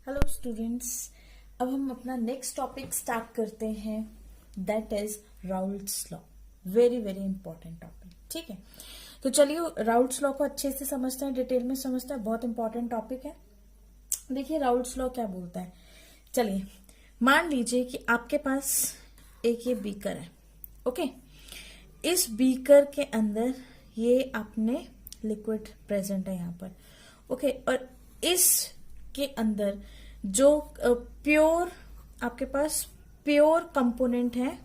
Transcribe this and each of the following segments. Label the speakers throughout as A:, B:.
A: Hello students, अब हम अपना नेक्स्ट टॉपिक स्टार्ट करते हैं, that is Raoult's law. Very very important topic. ठीक है, तो चलिए राउल्ट्स लॉ को अच्छे से समझते हैं, डिटेल में समझते हैं। बहुत इंपॉर्टेंट टॉपिक है। देखिए राउल्ट्स लॉ क्या बोलता है। चलिए मान लीजिए कि आपके पास एक ये बीकर है। ओके, इस बीकर के अंदर ये आपने लिक्विड प्रेजेंट है यहाँ पर। ओके, और इस के अंदर जो प्योर आपके पास प्योर कंपोनेंट है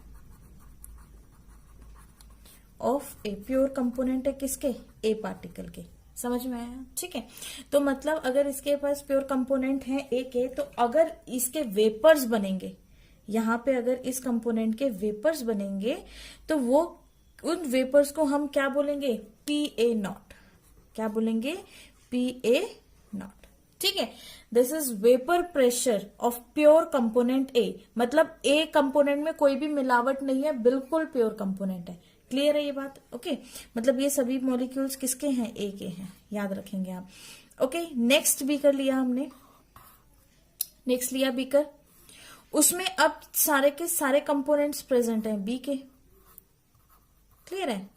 A: ऑफ ए, प्योर कंपोनेंट है किसके? ए पार्टिकल के। समझ में आया? ठीक है, तो मतलब अगर इसके पास प्योर कंपोनेंट है ए के, तो अगर इसके वेपर्स बनेंगे यहां पे, अगर इस कंपोनेंट के वेपर्स बनेंगे तो वो उन वेपर्स को हम क्या बोलेंगे? P A not. क्या बोलेंगे? P A not. ठीक है, this is vapour pressure of pure component ए। मतलब ए कंपोनेंट में कोई भी मिलावट नहीं है, बिल्कुल प्योर कंपोनेंट है। क्लियर है ये बात? ओके, मतलब ये सभी मॉलिक्यूल्स किसके हैं? ए के हैं, याद रखेंगे आप। ओके, नेक्स्ट बीकर लिया हमने, नेक्स्ट लिया बीकर, उसमें अब सारे के सारे कंपोनेंट्स प्रेजेंट हैं बी के। क्लियर है?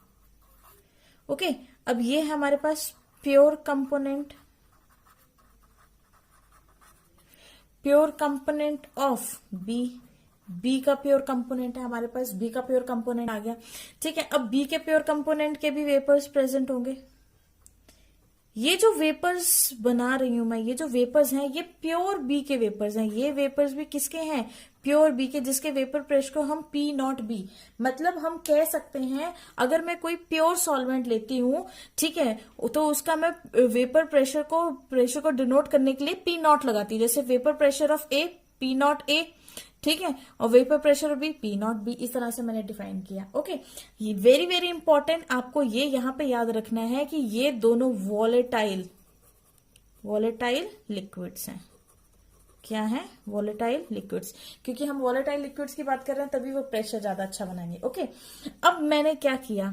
A: ओके, अब ये है हमारे पास pure component, pure component of B. B का प्योर कंपोनेंट है हमारे पास, बी का प्योर कंपोनेंट आ गया। ठीक है, अब बी के प्योर कंपोनेंट के भी वेपर्स प्रेजेंट होंगे। ये जो वेपर्स बना रही हूं मैं, ये जो वेपर्स हैं ये प्योर बी के वेपर्स हैं। ये वेपर्स भी किसके हैं? प्योर बी के, जिसके वेपर प्रेशर को हम पी नॉट बी, मतलब हम कह सकते हैं अगर मैं कोई प्योर सॉल्वेंट लेती हूं, ठीक है, तो उसका मैं वेपर प्रेशर को डिनोट करने के लिए पी नॉट लगाती हूँ। जैसे vapour pressure of A, P not A, ठीक है, और vapour pressure B, P not B. इस तरह से मैंने डिफाइन किया। ओके, ये वेरी वेरी इंपॉर्टेंट, आपको ये यहां पे याद रखना है कि ये दोनों वॉलेटाइल लिक्विड्स हैं। क्या है? Volatile liquids. क्योंकि हम वॉलेटाइल लिक्विड्स की बात कर रहे हैं तभी वो प्रेशर ज्यादा अच्छा बनाएंगे। ओके, अब मैंने क्या किया,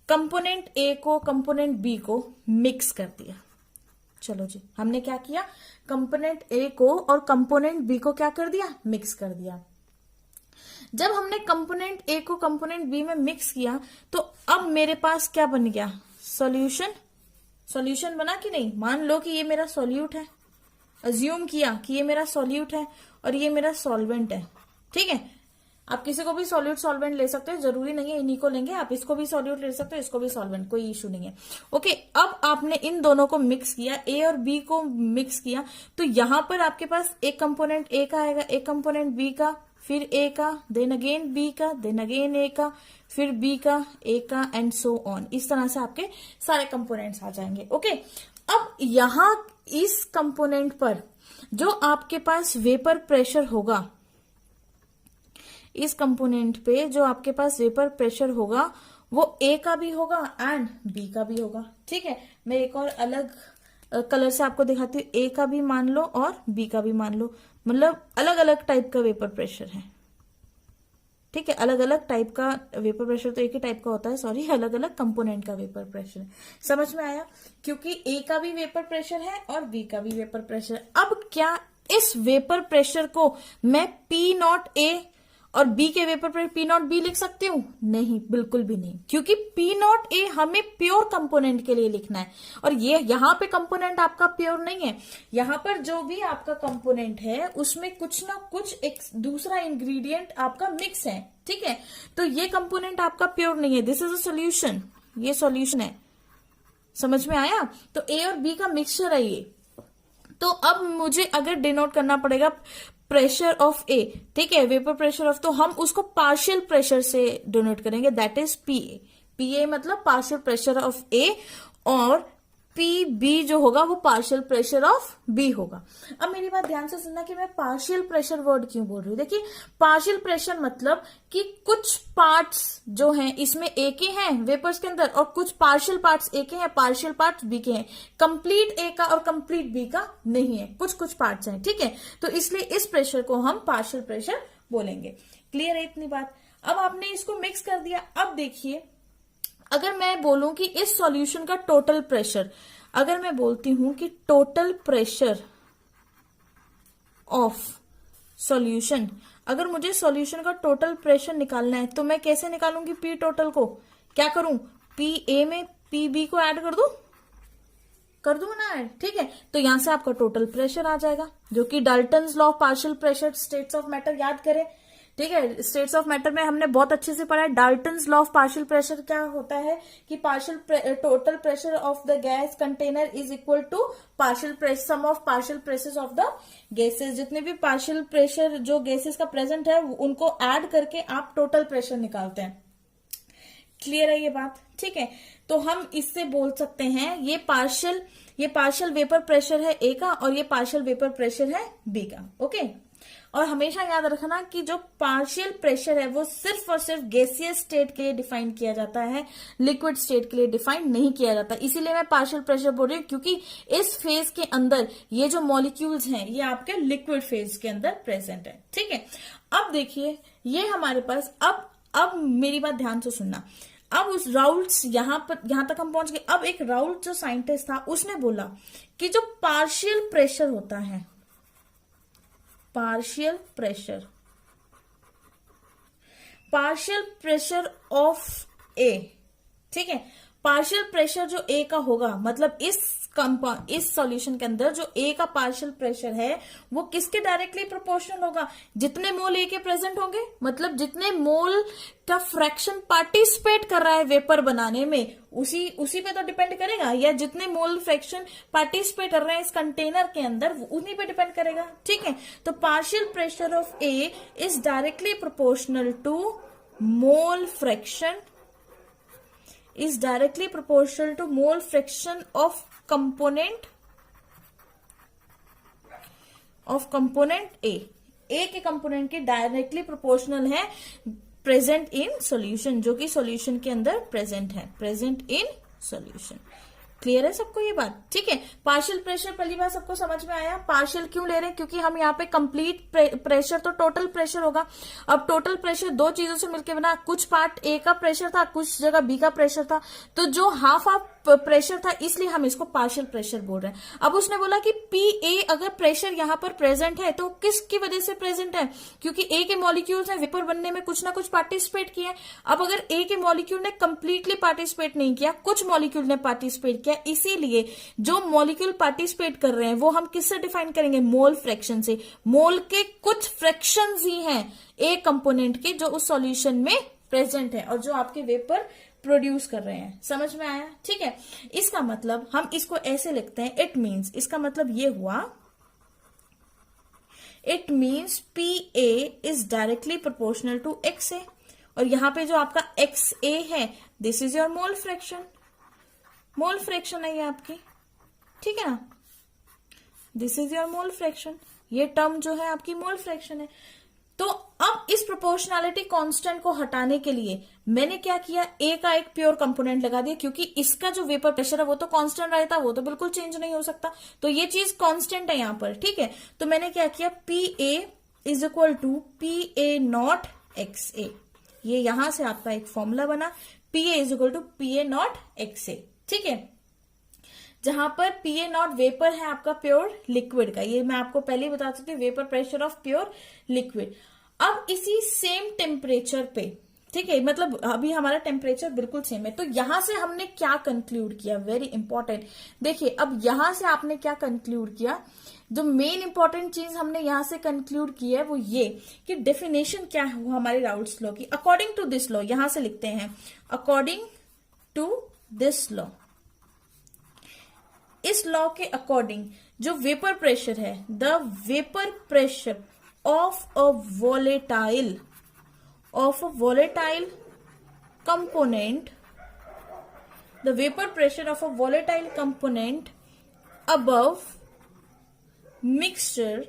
A: कंपोनेंट ए को कंपोनेंट बी को मिक्स कर दिया। चलो जी, हमने क्या किया, कंपोनेंट ए को और कंपोनेंट बी को क्या कर दिया? मिक्स कर दिया। जब हमने कंपोनेंट ए को कंपोनेंट बी में मिक्स किया तो अब मेरे पास क्या बन गया? सॉल्यूशन। सॉल्यूशन बना कि नहीं? मान लो कि ये मेरा सॉल्यूट है, अज्यूम किया कि ये मेरा सॉल्यूट है और ये मेरा सॉल्वेंट है। ठीक है, आप किसी को भी सॉल्यूट सॉल्वेंट ले सकते हो, जरूरी नहीं है इन्हीं को लेंगे, आप इसको भी सॉल्यूट ले सकते हो, इसको भी सॉल्वेंट, कोई इशू नहीं है। ओके, अब आपने इन दोनों को मिक्स किया, ए और बी को मिक्स किया, तो यहां पर आपके पास एक कंपोनेंट ए का आएगा, एक कंपोनेंट बी का, फिर ए का, देन अगेन बी का, देन अगेन ए का, फिर बी का, ए का, एंड सो ऑन। इस तरह से आपके सारे कंपोनेंट्स आ जाएंगे। ओके, अब यहां इस कंपोनेंट पर जो आपके पास वेपर प्रेशर होगा, इस कंपोनेंट पे जो आपके पास वेपर प्रेशर होगा वो ए का भी होगा एंड बी का भी होगा। ठीक है, मैं एक और अलग कलर से आपको दिखाती हूँ। ए का भी मान लो और बी का भी मान लो, मतलब अलग अलग टाइप का वेपर प्रेशर है। ठीक है, अलग अलग टाइप का वेपर प्रेशर तो एक ही टाइप का होता है, सॉरी, अलग अलग कंपोनेंट का वेपर प्रेशर है। समझ में आया? क्योंकि ए का भी वेपर प्रेशर है और बी का भी वेपर प्रेशर है। अब क्या इस वेपर प्रेशर को मैं पी नॉट ए और बी के वेपर पर पी नॉट बी लिख सकती हूँ? नहीं, बिल्कुल भी नहीं, क्योंकि पी नॉट ए हमें प्योर कंपोनेंट के लिए लिखना है और ये यहाँ पे कंपोनेंट आपका प्योर नहीं है। यहाँ पर जो भी आपका कंपोनेंट है उसमें कुछ ना कुछ एक दूसरा इंग्रेडिएंट आपका मिक्स है। ठीक है, तो ये कंपोनेंट आपका प्योर नहीं है, दिस इज अ सोल्यूशन, ये सोल्यूशन है। समझ में आया? तो ए और बी का मिक्सचर है ये। तो अब मुझे अगर डिनोट करना पड़ेगा प्रेशर ऑफ ए, ठीक है, वेपर प्रेशर ऑफ, तो हम उसको पार्शियल प्रेशर से डिनोट करेंगे, that is P A. P A मतलब पार्शियल प्रेशर ऑफ ए, और पी बी जो होगा वो पार्शियल प्रेशर ऑफ बी होगा। अब मेरी बात ध्यान से सुनना कि मैं पार्शियल प्रेशर वर्ड क्यों बोल रही हूँ। देखिए, पार्शियल प्रेशर मतलब कि कुछ पार्ट्स जो हैं इसमें ए के हैं वेपर्स के अंदर और कुछ पार्शियल पार्ट्स ए के हैं, पार्शियल पार्ट्स बी के हैं। कंप्लीट ए का और कंप्लीट बी का नहीं है, कुछ कुछ पार्ट्स हैं। ठीक है, तो इसलिए इस प्रेशर को हम पार्शियल प्रेशर बोलेंगे। क्लियर है इतनी बात? अब आपने इसको मिक्स कर दिया। अब देखिए, अगर मैं बोलूं कि इस सॉल्यूशन का टोटल प्रेशर, अगर मैं बोलती हूं कि टोटल प्रेशर ऑफ सॉल्यूशन, अगर मुझे सॉल्यूशन का टोटल प्रेशर निकालना है तो मैं कैसे निकालूंगी पी टोटल को? क्या करूं, पी ए में पी बी को ऐड कर दूं ना ऐड, ठीक है। तो यहां से आपका टोटल प्रेशर आ जाएगा, जो कि Dalton's law of partial pressure states of matter याद करें, ठीक है। स्टेट्स ऑफ मैटर में हमने बहुत अच्छे से पढ़ा है Dalton's law of partial pressure क्या होता है कि total pressure of the gas container is equal to partial sum of partial pressure of the gases. जितने भी पार्शियल प्रेशर जो गैसेस का प्रेजेंट है उनको ऐड करके आप टोटल प्रेशर निकालते हैं। क्लियर है ये बात, ठीक है। तो हम इससे बोल सकते हैं ये पार्शियल वेपर प्रेशर है ए का और ये पार्शियल वेपर प्रेशर है बी का, ओके। और हमेशा याद रखना कि जो पार्शियल प्रेशर है वो सिर्फ और सिर्फ गैसियस स्टेट के लिए डिफाइन किया जाता है, लिक्विड स्टेट के लिए डिफाइन नहीं किया जाता। इसीलिए मैं पार्शियल प्रेशर बोल रही हूँ क्योंकि इस फेज के अंदर ये जो मॉलिक्यूल्स हैं ये आपके लिक्विड फेज के अंदर प्रेजेंट है, ठीक है। अब देखिए ये हमारे पास अब मेरी बात ध्यान से सुनना। अब उस राउल्ट्स यहां तक हम पहुंच गए। अब एक राउल्ट जो साइंटिस्ट था उसने बोला कि जो पार्शियल प्रेशर होता है, पार्शियल प्रेशर ऑफ ए, ठीक है, पार्शियल प्रेशर जो ए का होगा मतलब इस सॉल्यूशन के अंदर जो ए का पार्शियल प्रेशर है वो किसके डायरेक्टली प्रोपोर्शनल होगा? जितने मोल ए के प्रेजेंट होंगे, मतलब जितने मोल का फ्रैक्शन पार्टिसिपेट कर रहा है वेपर बनाने में उसी पे तो डिपेंड करेगा, या जितने मोल फ्रैक्शन पार्टिसिपेट कर रहे हैं इस कंटेनर के अंदर उन्हीं पे डिपेंड करेगा, ठीक है। तो partial pressure of A is directly proportional to mole fraction of component A के कंपोनेंट के डायरेक्टली प्रोपोर्शनल है प्रेजेंट इन सॉल्यूशन, जो कि सॉल्यूशन के अंदर प्रेजेंट इन सॉल्यूशन। क्लियर है सबको ये बात, ठीक है। पार्शियल प्रेशर पहली बार सबको समझ में आया। पार्शियल क्यों ले रहे हैं? क्योंकि हम यहाँ पे कंप्लीट प्रेशर तो टोटल प्रेशर होगा। अब टोटल प्रेशर दो चीजों से मिलकर बना, कुछ पार्ट ए का प्रेशर था, कुछ जगह बी का प्रेशर था, तो जो हाफ प्रेशर था इसलिए हम इसको पार्शियल प्रेशर बोल रहे हैं। अब उसने बोला कि पी ए अगर प्रेशर यहाँ पर प्रेजेंट है तो किसकी वजह से प्रेजेंट है? क्योंकि ए के मॉलिक्यूल्स ने वेपर बनने में कुछ ना कुछ पार्टिसिपेट किया। अब अगर ए के मॉलिक्यूल ने कंप्लीटली पार्टिसिपेट नहीं किया, कुछ मॉलिक्यूल ने पार्टिसिपेट किया, इसीलिए जो मॉलिक्यूल पार्टिसिपेट कर रहे हैं वो हम किससे डिफाइन करेंगे? मोल फ्रैक्शन से। मोल के कुछ फ्रैक्शंस ही हैं ए कंपोनेंट के जो उस सॉल्यूशन में प्रेजेंट है और जो आपके वेपर प्रोड्यूस कर रहे हैं। समझ में आया, ठीक है। इसका मतलब हम इसको ऐसे लिखते हैं, इट मीन्स, इसका मतलब ये हुआ, it means P A is directly proportional to X A, और यहां पे जो आपका एक्स ए है this is your mole fraction. Mole fraction है ये आपकी, ठीक है ना, this is your mole fraction. ये टर्म जो है आपकी मोल फ्रैक्शन है। तो अब इस प्रोपोर्शनैलिटी कांस्टेंट को हटाने के लिए मैंने क्या किया, ए का एक प्योर कंपोनेंट लगा दिया, क्योंकि इसका जो वेपर प्रेशर है वो तो कांस्टेंट रहता, वो तो बिल्कुल चेंज नहीं हो सकता, तो ये चीज कांस्टेंट है यहां पर, ठीक है। तो मैंने क्या किया, P A is equal to P A not X A. ये यहां से आपका एक फॉर्मूला बना, P A is equal to P A not X A, ठीक है। जहां पर पी ए नॉट वेपर है आपका प्योर लिक्विड का, ये मैं आपको पहले ही बता चुकी हूँ, vapour pressure of pure liquid. अब इसी सेम टेम्परेचर पे, ठीक है, मतलब अभी हमारा टेम्परेचर बिल्कुल सेम है, तो यहां से हमने क्या कंक्लूड किया, वेरी इंपॉर्टेंट। देखिए अब यहां से आपने क्या कंक्लूड किया, जो मेन इंपॉर्टेंट चीज हमने यहां से कंक्लूड की है वो ये कि डेफिनेशन क्या है हमारे राउल्ट्स लॉ की, अकॉर्डिंग टू दिस लॉ, यहां से लिखते हैं अकॉर्डिंग टू दिस लॉ। इस लॉ के अकॉर्डिंग जो वेपर प्रेशर है, the vapour pressure of a volatile component, the vapor pressure of a volatile component above mixture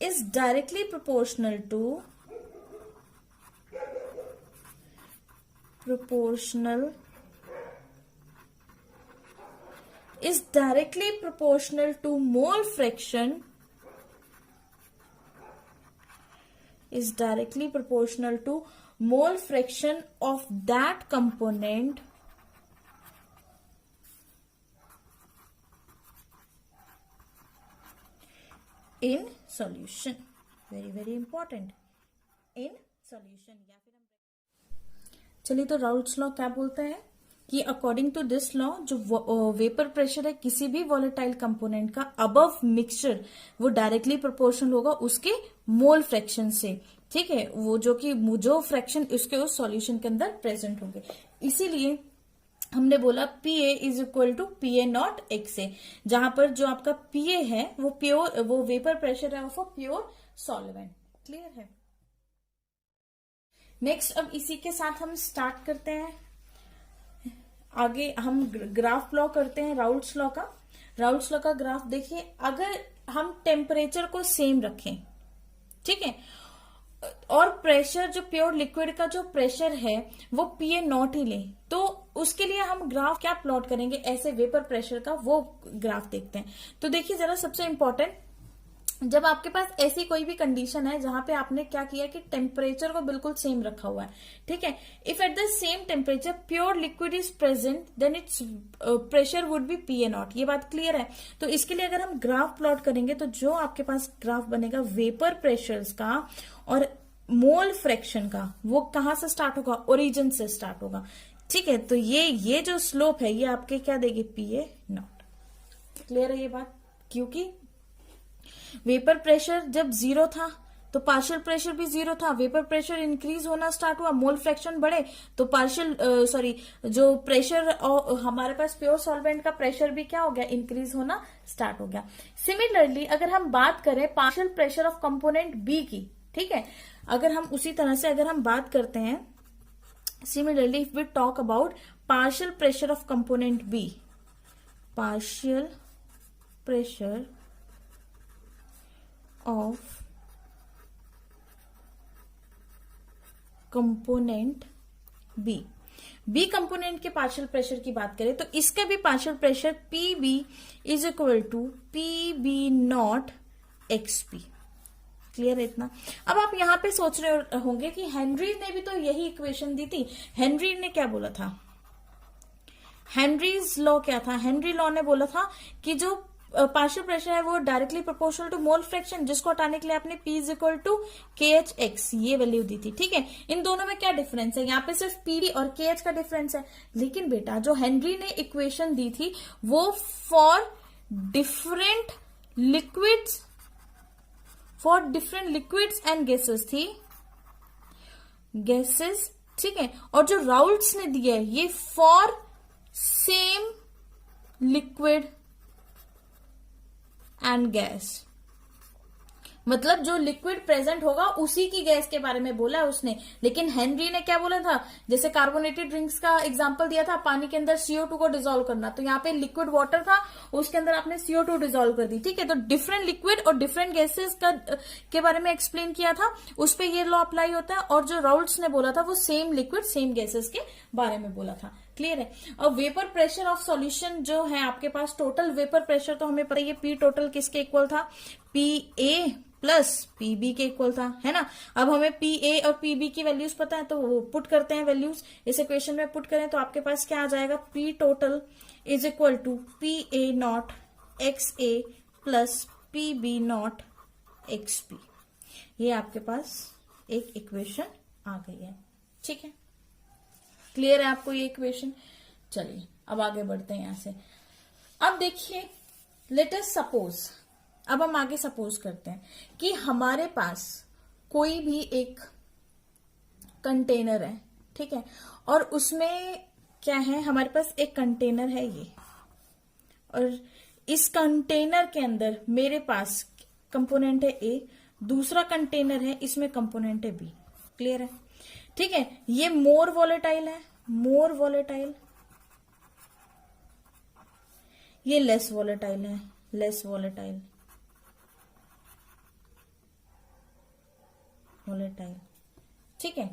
A: is directly proportional to mole fraction, is directly proportional to mole fraction of that component in solution, very very important, in solution. या फिर हम चलिए, तो Raoult's law क्या बोलता है कि according to this law जो वेपर प्रेशर है किसी भी वॉलेटाइल कंपोनेंट का अबव मिक्सचर वो डायरेक्टली प्रोपोर्शनल होगा उसके मोल फ्रैक्शन से, ठीक है, वो जो फ्रैक्शन उसके उस सॉल्यूशन के अंदर प्रेजेंट होंगे। इसीलिए हमने बोला PA is equal to PA not XA, जहां पर जो आपका PA है वो वेपर प्रेशर है of a pure solvent. Clear है? नेक्स्ट, अब इसी के साथ हम स्टार्ट करते हैं आगे, हम ग्राफ प्लॉ करते हैं राउल्ट्स लॉ का। राउल्ट्स लॉ का ग्राफ देखिए, अगर हम टेम्परेचर को सेम रखें, ठीक है, और प्रेशर जो प्योर लिक्विड का जो प्रेशर है वो PA नॉट ही ले, तो उसके लिए हम ग्राफ क्या प्लॉट करेंगे, ऐसे वेपर प्रेशर का वो ग्राफ देखते हैं। तो देखिए जरा, सबसे इंपॉर्टेंट, जब आपके पास ऐसी कोई भी कंडीशन है जहां पे आपने क्या किया कि टेम्परेचर को बिल्कुल सेम रखा हुआ है, ठीक है, if at the same temperature pure liquid is present then its pressure would be PA not. ये बात क्लियर है? तो इसके लिए अगर हम ग्राफ प्लॉट करेंगे तो जो आपके पास ग्राफ बनेगा वेपर प्रेशर्स का और मोल फ्रैक्शन का, वो कहां से स्टार्ट होगा, ओरिजिन से स्टार्ट होगा, ठीक है। तो ये जो स्लोप है ये आपके क्या देगी, PA नॉट। क्लियर है ये बात? क्योंकि वेपर प्रेशर जब 0 था तो पार्शियल प्रेशर भी 0 था, वेपर प्रेशर इंक्रीज होना स्टार्ट हुआ, मोल फ्रैक्शन बढ़े तो जो प्रेशर हमारे पास प्योर सॉल्वेंट का प्रेशर भी क्या हो गया, इंक्रीज होना स्टार्ट हो गया। सिमिलरली अगर हम बात करें partial pressure of component B की, ठीक है, अगर हम उसी तरह से अगर हम बात करते हैं, similarly if we talk about partial pressure of component B, partial pressure of component B component के पार्शियल प्रेशर की बात करें तो इसका भी partial pressure PB is equal to PB not XP। Clear है इतना? अब आप यहां पे सोच रहे होंगे कि हेनरी ने भी तो यही इक्वेशन दी थी। हेनरी ने क्या बोला था? हेनरीज लॉ क्या था? हेनरी लॉ ने बोला था कि जो पार्शियल प्रेशर है वो directly proportional to mole fraction, जिसको हटाने के लिए आपने P is equal to KHX ये वैल्यू दी थी, ठीक है। इन दोनों में क्या डिफरेंस है? यहाँ पे सिर्फ PD और KH का डिफरेंस है, लेकिन बेटा जो हेनरी ने इक्वेशन दी थी वो for different liquids and gases थी, गैसेस, ठीक है। और जो राउल्ट्स ने दिया है ये for same liquid and gas, मतलब जो लिक्विड प्रेजेंट होगा उसी की गैस के बारे में बोला है उसने। लेकिन हेनरी ने क्या बोला था, जैसे कार्बोनेटेड ड्रिंक्स का एग्जांपल दिया था, पानी के अंदर CO2 को डिसॉल्व करना, तो यहाँ पे लिक्विड वाटर था, उसके अंदर आपने CO2 डिसॉल्व कर दी, ठीक है। तो डिफरेंट लिक्विड और डिफरेंट गैसेस के बारे में एक्सप्लेन किया था, उस पर ये लॉ अप्लाई होता है। और जो राउल्ट्स ने बोला था वो सेम लिक्विड सेम गैसेस के बारे में बोला था। क्लियर है? और वेपर प्रेशर ऑफ सॉल्यूशन जो है आपके पास, टोटल वेपर प्रेशर तो हमें पता है P टोटल किसके इक्वल था, PA प्लस PB के इक्वल था, है ना। अब हमें PA और PB की वैल्यूज पता है तो वो पुट करते हैं वैल्यूज, इस इक्वेशन में पुट करें तो आपके पास क्या आ जाएगा, P total is equal to PA not XA plus PB not XP। ये आपके पास एक इक्वेशन आ गई है, ठीक है। क्लियर है आपको ये इक्वेशन? चलिए अब आगे बढ़ते हैं यहां से। अब देखिए, लेट अस सपोज, अब हम आगे सपोज करते हैं कि हमारे पास कोई भी एक कंटेनर है, ठीक है, और उसमें क्या है, हमारे पास एक कंटेनर है ये, और इस कंटेनर के अंदर मेरे पास कंपोनेंट है A, दूसरा कंटेनर है इसमें कंपोनेंट है B। क्लियर है? ठीक है। ये मोर वॉलेटाइल है, मोर वॉलेटाइल, ये लेस वॉलेटाइल है, लेस वॉलेटाइल, वॉलेटाइल, ठीक है।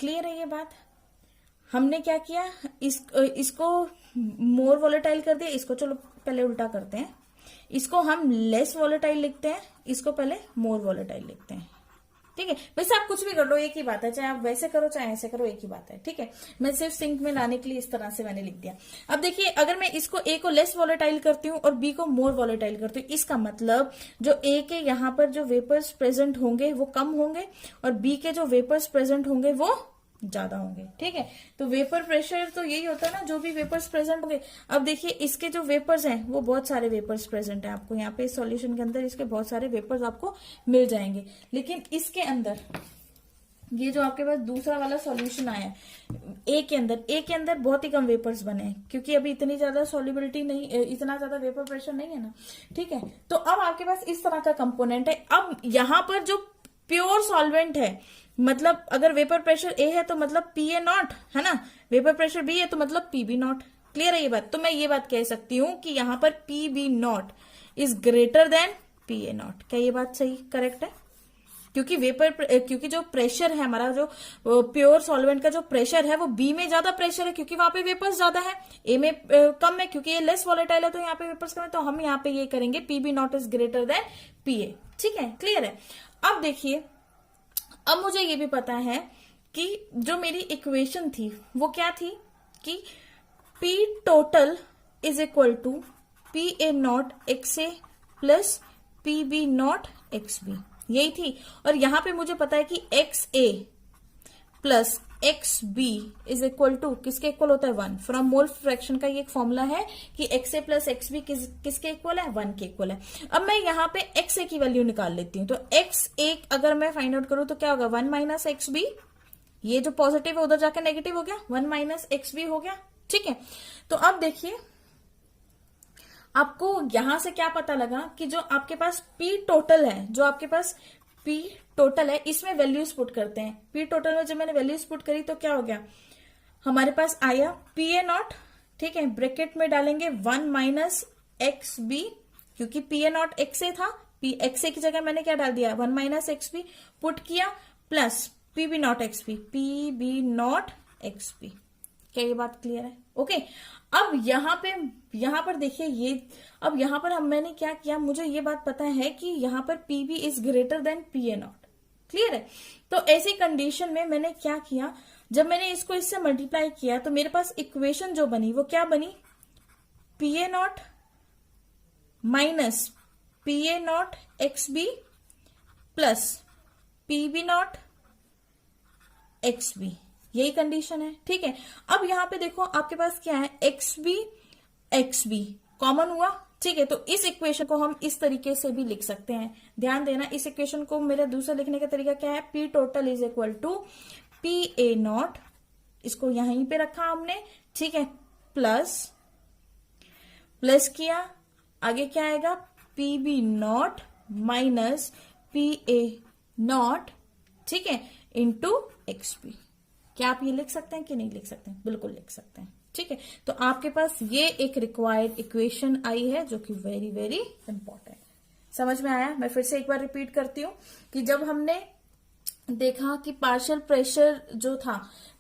A: क्लियर है ये बात? हमने क्या किया, इसको मोर वॉलेटाइल कर दिया, इसको चलो पहले उल्टा करते हैं, इसको हम लेस वॉलेटाइल लिखते हैं, इसको पहले मोर वॉलेटाइल लिखते हैं। ठीक है। वैसे आप कुछ भी कर लो एक ही बात है, चाहे आप वैसे करो चाहे ऐसे करो एक ही बात है, ठीक है। मैं सिर्फ सिंक में लाने के लिए इस तरह से मैंने लिख दिया। अब देखिए अगर मैं इसको ए को लेस वॉलेटाइल करती हूँ और बी को मोर वॉलेटाइल करती हूँ, इसका मतलब जो ए के यहाँ पर जो वेपर्स प्रेजेंट होंगे वो कम होंगे और बी के जो वेपर्स प्रेजेंट होंगे वो ज्यादा होंगे, ठीक है। तो वेपर प्रेशर तो यही होता है ना, जो भी वेपर्स प्रेजेंट होंगे। अब देखिए इसके जो वेपर्स हैं वो बहुत सारे वेपर्स प्रेजेंट हैं, आपको यहाँ पे सॉल्यूशन के अंदर इसके बहुत सारे वेपर्स आपको मिल जाएंगे। लेकिन इसके अंदर ये जो आपके पास दूसरा वाला सॉल्यूशन आया ए के अंदर बहुत ही कम वेपर्स बने हैं, क्योंकि अभी इतनी ज्यादा सॉल्युबिलिटी नहीं, इतना ज्यादा वेपर प्रेशर नहीं है ना, ठीक है। तो अब आपके पास इस तरह का कंपोनेंट है। अब यहाँ पर जो प्योर सॉल्वेंट है, मतलब अगर वेपर प्रेशर ए है तो मतलब पी ए नॉट है ना, वेपर प्रेशर बी है तो मतलब पी बी नॉट। क्लियर है ये बात? तो मैं ये बात कह सकती हूं कि यहां पर P B not is greater than P A not. क्या ये बात सही करेक्ट है? क्योंकि जो प्रेशर है हमारा, जो प्योर सॉल्वेंट का जो प्रेशर है वो बी में ज्यादा प्रेशर है क्योंकि वहां पे वेपर्स ज्यादा है, ए में कम है क्योंकि ये लेस वॉलेटाइल है तो यहाँ पे वेपर्स कम है। तो हम यहाँ पे ये करेंगे P B not is greater than P A, ठीक है। क्लियर है? अब देखिए, अब मुझे ये भी पता है कि जो मेरी इक्वेशन थी वो क्या थी कि P total is equal to P A not X A plus P B not X B, यही थी। और यहां पे मुझे पता है कि X A plus X B is equal to किसके इक्वल होता है 1। फ्रॉम मोल फ्रैक्शन का ये एक फॉर्मूला है कि X A plus X B किसके इक्वल है 1 के इक्वल है। अब मैं यहाँ पे एक्स ए की वैल्यू निकाल लेती हूँ, तो एक्स ए अगर मैं फाइंड आउट करूँ तो क्या होगा 1 माइनस एक्स बी, ये जो पॉजिटिव है उधर जाकर नेगेटिव हो गया, 1 माइनस एक्स बी हो गया, ठीक है। तो अब देखिए आपको यहां से क्या पता लगा कि जो आपके पास पी टोटल है, जो आपके पास पी टोटल है, इसमें वैल्यूज पुट करते हैं। पी टोटल में जब मैंने वैल्यूज पुट करी तो क्या हो गया, हमारे पास आया पी ए नॉट, ठीक है, ब्रैकेट में डालेंगे 1 माइनस एक्स बी, क्योंकि पी ए नॉट एक्स ए था, पी एक्स ए की जगह मैंने क्या डाल दिया 1 माइनस एक्स बी पुट किया, plus P B not X B, P B not X B. क्या ये बात क्लियर है? ओके। अब यहां पर देखिए ये, अब यहां पर मैंने क्या किया, मुझे ये बात पता है कि यहां पर P B is greater than P A not. Clear है? तो ऐसी कंडीशन में मैंने क्या किया, जब मैंने इसको इससे मल्टीप्लाई किया तो मेरे पास इक्वेशन जो बनी वो क्या बनी, P A not minus P A not X B plus P B not X B, यही कंडीशन है, ठीक है। अब यहां पे देखो आपके पास क्या है, एक्स बी कॉमन हुआ, ठीक है। तो इस इक्वेशन को हम इस तरीके से भी लिख सकते हैं। ध्यान देना, इस इक्वेशन को मेरा दूसरा लिखने का तरीका क्या है, P total is equal to P A not, इसको यहीं पे रखा हमने, ठीक है, प्लस किया, आगे क्या आएगा P B not minus P A not, ठीक है, इंटू एक्स बी। क्या आप ये लिख सकते हैं कि नहीं लिख सकते हैं? बिल्कुल लिख सकते हैं, ठीक है। तो आपके पास ये एक रिक्वायर्ड इक्वेशन आई है जो कि वेरी वेरी इंपॉर्टेंट। समझ में आया? मैं फिर से एक बार रिपीट करती हूँ कि जब हमने देखा कि पार्शियल प्रेशर जो था,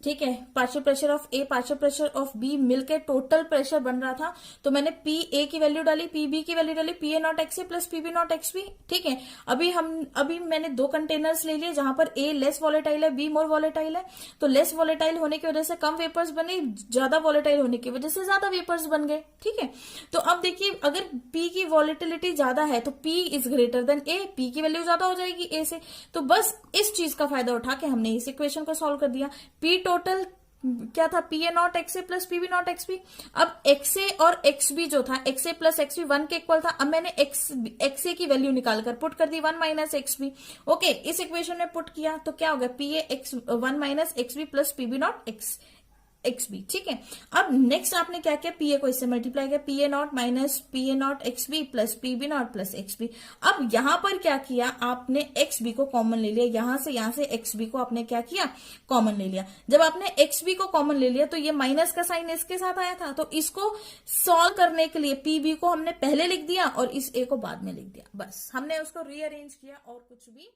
A: ठीक है, partial pressure of A partial pressure of B मिलकर टोटल प्रेशर बन रहा था, तो मैंने पी ए की वैल्यू डाली, पी बी की वैल्यू डाली, P A not X A plus P B not X B, ठीक है। अभी मैंने 2 कंटेनर्स ले लिए जहां पर ए लेस वॉलेटाइल है, बी मोर वॉलेटाइल है। तो लेस वॉलेटाइल होने की वजह से कम वेपर्स बने, ज्यादा वॉलेटाइल होने की वजह से ज्यादा वेपर्स बन गए, ठीक है। तो अब देखिए अगर पी की वॉलेटिलिटी ज्यादा है तो P is greater then A, P की वैल्यू ज्यादा हो जाएगी ए से। तो बस इस चीज का फायदा उठा के हमने इस इक्वेशन को सॉल्व कर दिया। पी टोटल क्या था, P A not X A plus P B not X B. अब एक्स ए और एक्स बी जो था, X A plus X B 1 के इक्वल था। अब मैंने एक्स ए की वैल्यू निकालकर पुट कर दी 1 माइनस एक्स बी। ओके, इस इक्वेशन में पुट किया तो क्या हो गया, P A X 1 minus X B plus P B not X B, ठीक है। अब नेक्स्ट आपने क्या किया, पी ए को इससे मल्टीप्लाई किया, P A not minus P A not X B plus P B not plus X B. अब यहां पर क्या किया आपने, एक्स बी को कॉमन ले लिया, यहां से एक्स बी को आपने क्या किया, कॉमन ले लिया। जब आपने एक्स बी को कॉमन ले लिया तो ये माइनस का साइन इसके साथ आया था, तो इसको सॉल्व करने के लिए पी बी को हमने पहले लिख दिया और इस ए को बाद में लिख दिया। बस हमने उसको रीअरेंज किया और कुछ भी